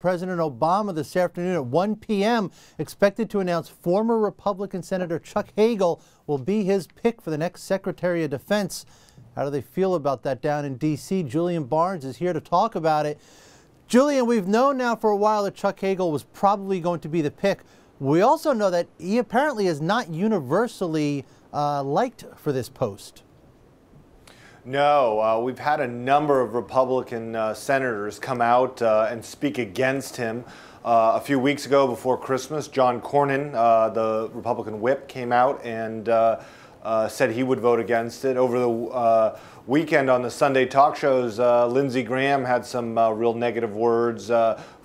President Obama this afternoon at 1 p.m. expected to announce former Republican Senator Chuck Hagel will be his pick for the next Secretary of Defense. How do they feel about that down in D.C.? Julian Barnes is here to talk about it. Julian, we've known now for a while that Chuck Hagel was probably going to be the pick. We also know that he apparently is not universally liked for this post. No, we've had a number of Republican senators come out and speak against him. A few weeks ago, before Christmas, John Cornyn, the Republican whip, came out and said he would vote against it. Over the weekend on the Sunday talk shows, Lindsey Graham had some real negative words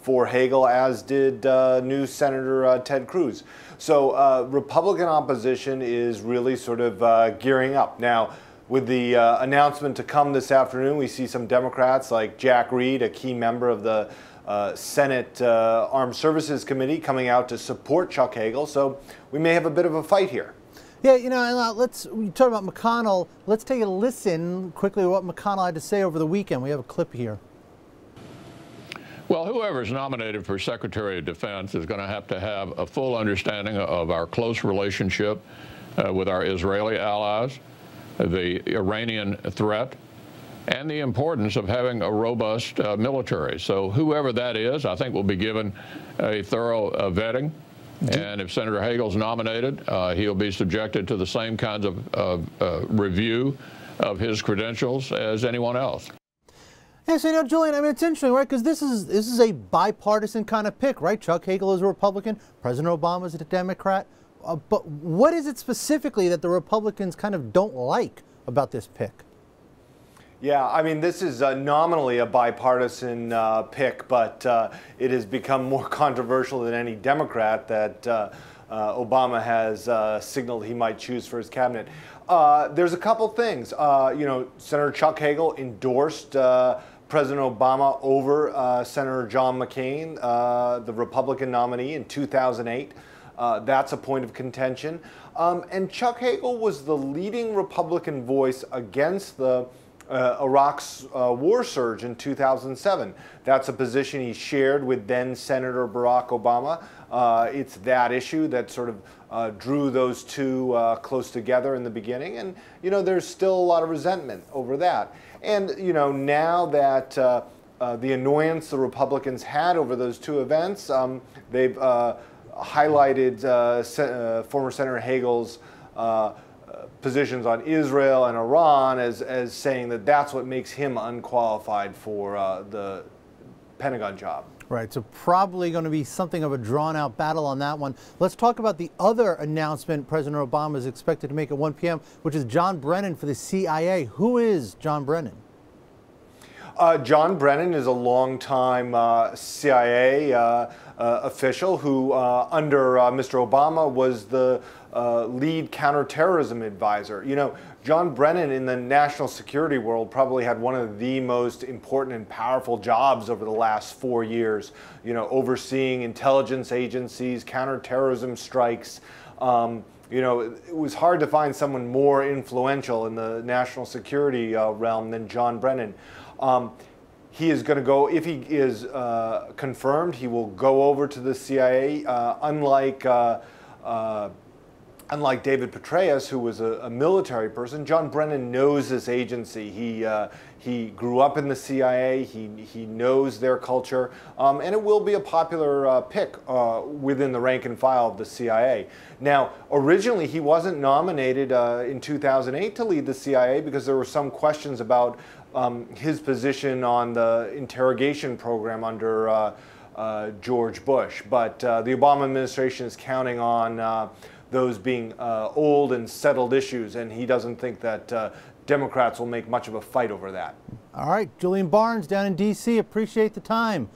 for Hagel, as did new Senator Ted Cruz. So Republican opposition is really sort of gearing up. Now, with the announcement to come this afternoon, we see some Democrats like Jack Reed, a key member of the Senate Armed Services Committee, coming out to support Chuck Hagel. So we may have a bit of a fight here. Yeah, you know, we talk about McConnell. Let's take a listen quickly to what McConnell had to say over the weekend. We have a clip here. Well, whoever is nominated for Secretary of Defense is going to have a full understanding of our close relationship with our Israeli allies, the Iranian threat, and the importance of having a robust military. So whoever that is, I think will be given a thorough vetting. And if Senator Hagel's nominated, he'll be subjected to the same kinds of review of his credentials as anyone else. Yeah, so, you know, Julian, I mean, it's interesting, right? Because this is a bipartisan kind of pick, right? Chuck Hagel is a Republican, President Obama is a Democrat. But what is it specifically that the Republicans kind of don't like about this pick? Yeah, I mean, this is nominally a bipartisan pick, but it has become more controversial than any Democrat that Obama has signaled he might choose for his cabinet. There's a couple things. You know, Senator Chuck Hagel endorsed President Obama over Senator John McCain, the Republican nominee, in 2008. That's a point of contention. And Chuck Hagel was the leading Republican voice against the Iraq's war surge in 2007. That's a position he shared with then Senator Barack Obama. It's that issue that sort of drew those two close together in the beginning. And, you know, there's still a lot of resentment over that. And, you know, now that the annoyance the Republicans had over those two events, they've highlighted former Senator Hagel's positions on Israel and Iran as saying that that's what makes him unqualified for the Pentagon job. Right, so probably going to be something of a drawn-out battle on that one. Let's talk about the other announcement President Obama is expected to make at 1 p.m., which is John Brennan for the CIA. Who is John Brennan? John Brennan is a longtime CIA official who, under Mr. Obama, was the lead counterterrorism advisor. You know, John Brennan in the national security world probably had one of the most important and powerful jobs over the last 4 years, you know, overseeing intelligence agencies, counterterrorism strikes. You know, it was hard to find someone more influential in the national security realm than John Brennan. He is going to go, if he is confirmed, he will go over to the CIA, unlike David Petraeus, who was a military person. John Brennan knows this agency. He grew up in the CIA. He knows their culture, and it will be a popular pick within the rank and file of the CIA. Now, originally he wasn't nominated in 2008 to lead the CIA because there were some questions about his position on the interrogation program under George Bush. But the Obama administration is counting on those being old and settled issues, and he doesn't think that Democrats will make much of a fight over that. All right, Julian Barnes down in D.C., appreciate the time.